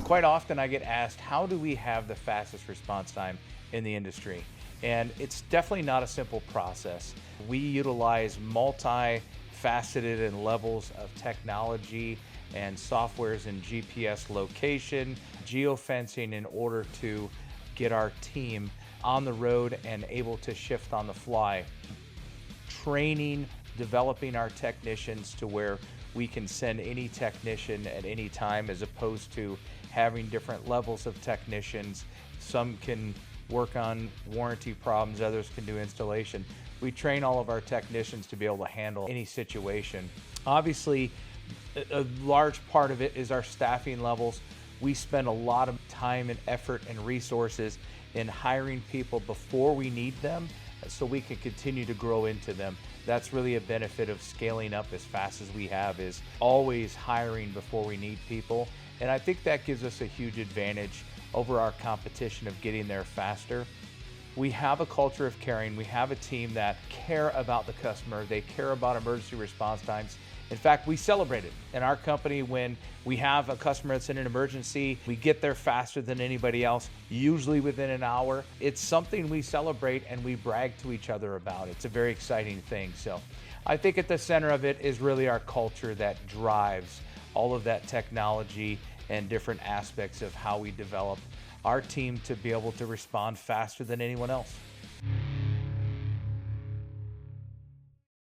Quite often I get asked, how do we have the fastest response time in the industry? And it's definitely not a simple process. We utilize multi-faceted and levels of technology and softwares and GPS location, geofencing in order to get our team on the road and able to shift on the fly. Training, developing our technicians to where we can send any technician at any time, as opposed to having different levels of technicians. Some can work on warranty problems, others can do installation. We train all of our technicians to be able to handle any situation. Obviously, a large part of it is our staffing levels. We spend a lot of time and effort and resources in hiring people before we need them, so we can continue to grow into them. That's really a benefit of scaling up as fast as we have, is always hiring before we need people. And I think that gives us a huge advantage over our competition of getting there faster. We have a culture of caring. We have a team that care about the customer. They care about emergency response times. In fact, we celebrate it in our company when we have a customer that's in an emergency. We get there faster than anybody else, usually within an hour. It's something we celebrate and we brag to each other about. It's a very exciting thing. So I think at the center of it is really our culture that drives all of that technology and different aspects of how we develop our team to be able to respond faster than anyone else.